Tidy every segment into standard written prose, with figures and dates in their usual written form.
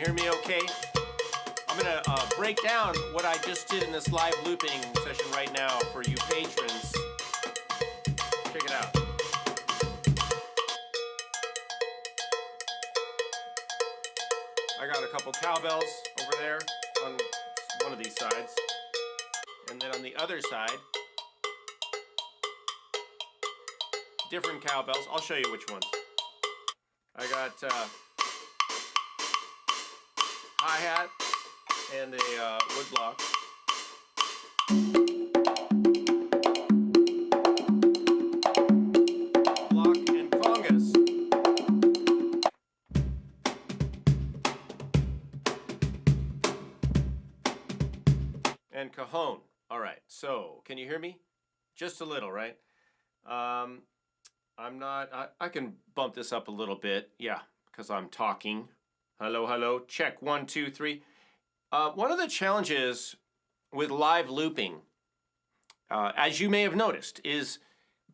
you hear me okay? I'm gonna break down what I just did in this live looping session right now for you patrons. Check it out. I got a couple cowbells over there on one of these sides. And then on the other side, different cowbells. I'll show you which ones. I got hi-hat and a woodblock. Block and congas. And cajon. All right, so can you hear me? Just a little, right? I can bump this up a little bit. Yeah, because I'm talking. Hello, hello. Check 1, 2, 3. One of the challenges with live looping, as you may have noticed, is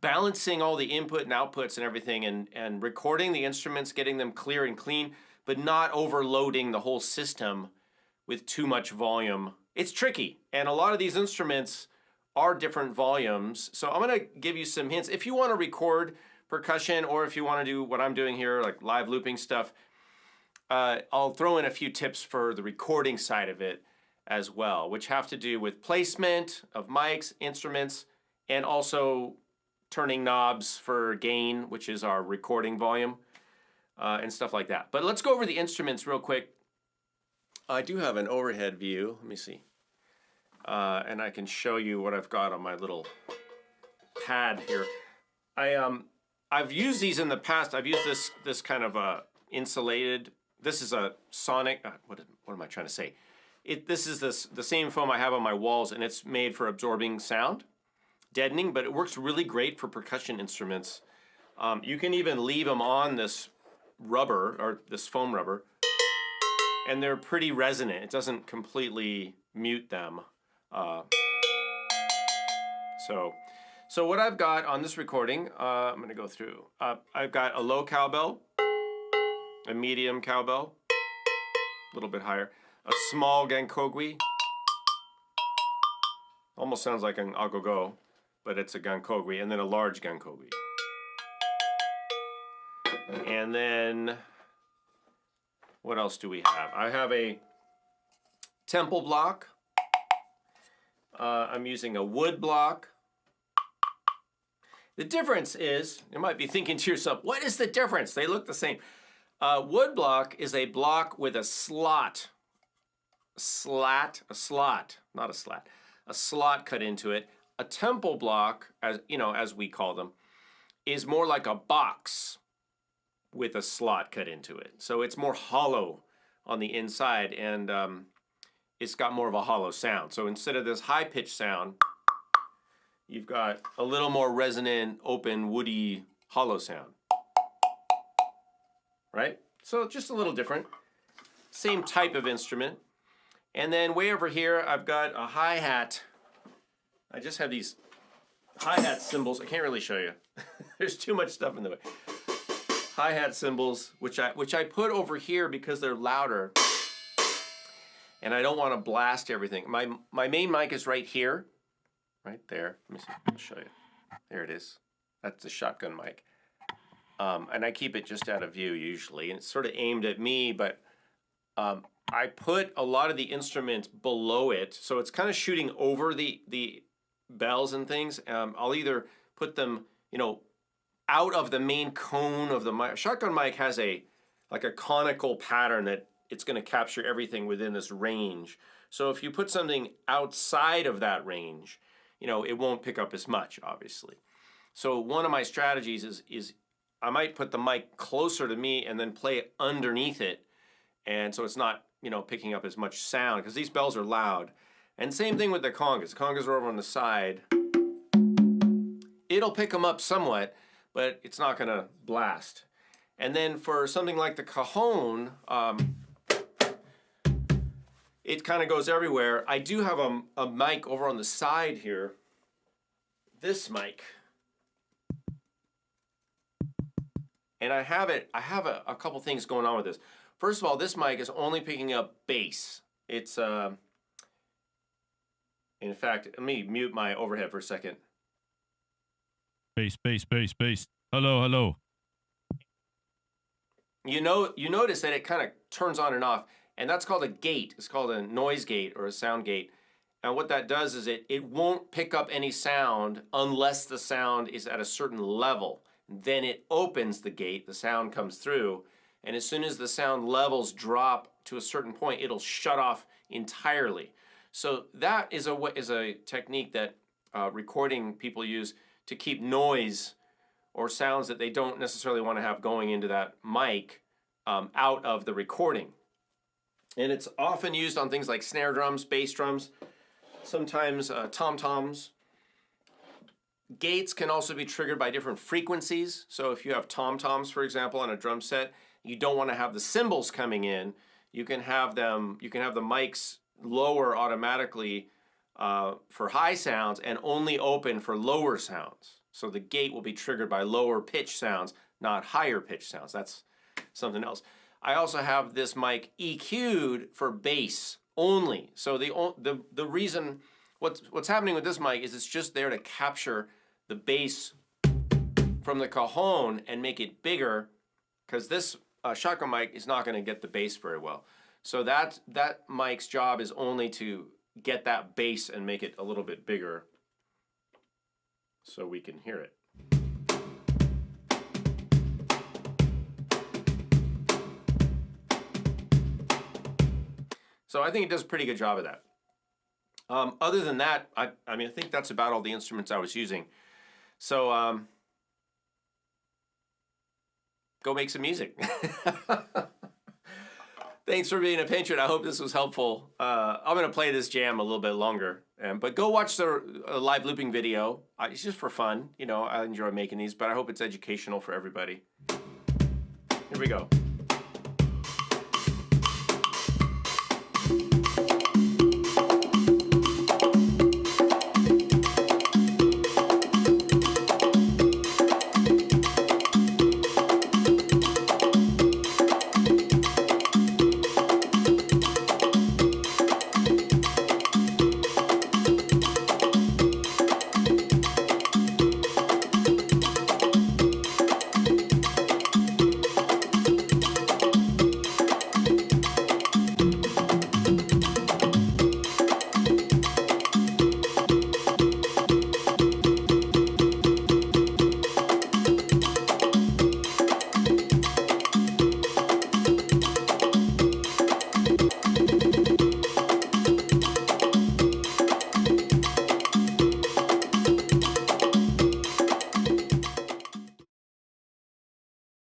balancing all the input and outputs and everything and recording the instruments, getting them clear and clean, but not overloading the whole system with too much volume. It's tricky, and a lot of these instruments are different volumes. So I'm gonna give you some hints. If you wanna record percussion, or if you wanna do what I'm doing here, like live looping stuff, I'll throw in a few tips for the recording side of it as well, which have to do with placement of mics, instruments, and also turning knobs for gain, which is our recording volume, and stuff like that. But let's go over the instruments real quick. I do have an overhead view. Let me see. And I can show you what I've got on my little pad here. I've used these in the past. I've used this kind of insulated. This is a sonic. What am I trying to say? This is the same foam I have on my walls, and it's made for absorbing sound, deadening. But it works really great for percussion instruments. You can even leave them on this rubber or this foam rubber, and they're pretty resonant. It doesn't completely mute them. So what I've got on this recording, I'm going to go through. I've got a low cowbell, a medium cowbell, a little bit higher, a small gankogui. Almost sounds like an agogo, but it's a gankogui, and then a large gankogui. And then what else do we have? I have a temple block. I'm using a wood block. The difference is, you might be thinking to yourself, what is the difference? They look the same. Wood block is a block with a slot. A slot cut into it. A temple block, as we call them, is more like a box with a slot cut into it. So it's more hollow on the inside, and it's got more of a hollow sound. So instead of this high-pitched sound, you've got a little more resonant, open, woody, hollow sound. Right? So just a little different. Same type of instrument. And then way over here, I've got a hi-hat. I just have these hi-hat cymbals. I can't really show you. There's too much stuff in the way. Hi-hat cymbals, which I put over here because they're louder. And I don't want to blast everything. My main mic is right here. Right there. Let me see. I'll show you. There it is. That's the shotgun mic. And I keep it just out of view usually. And it's sort of aimed at me, but I put a lot of the instruments below it. So it's kind of shooting over the bells and things. I'll either put them, out of the main cone of the mic. Shotgun mic has like a conical pattern that it's going to capture everything within this range. So if you put something outside of that range, it won't pick up as much, obviously. So one of my strategies is I might put the mic closer to me and then play it underneath it. And so it's not, picking up as much sound, because these bells are loud. And same thing with the congas. The congas are over on the side. It'll pick them up somewhat, but it's not going to blast. And then for something like the cajon, it kind of goes everywhere. I do have a mic over on the side here. This mic. And I have a couple things going on with this. First of all, this mic is only picking up bass. It's, in fact, let me mute my overhead for a second. Bass, bass, bass, bass. Hello, hello. You notice that it kind of turns on and off, and that's called a gate. It's called a noise gate or a sound gate. And what that does is it won't pick up any sound unless the sound is at a certain level. Then it opens the gate, the sound comes through, and as soon as the sound levels drop to a certain point, it'll shut off entirely. So that is a technique that recording people use to keep noise or sounds that they don't necessarily want to have going into that mic out of the recording. And it's often used on things like snare drums, bass drums, sometimes tom-toms. Gates can also be triggered by different frequencies. So if you have tom-toms, for example, on a drum set, you don't want to have the cymbals coming in. You can have the mics lower automatically for high sounds and only open for lower sounds. So the gate will be triggered by lower pitch sounds, not higher pitch sounds. That's something else. I also have this mic EQ'd for bass only. So the reason what's happening with this mic is it's just there to capture the bass from the cajon and make it bigger, because this shotgun mic is not going to get the bass very well. So that mic's job is only to get that bass and make it a little bit bigger so we can hear it. So I think it does a pretty good job of that. Other than that, I think that's about all the instruments I was using. So go make some music. Thanks for being a patron. I hope this was helpful. I'm going to play this jam a little bit longer. But go watch the live looping video. It's just for fun. You know, I enjoy making these, but I hope it's educational for everybody. Here we go.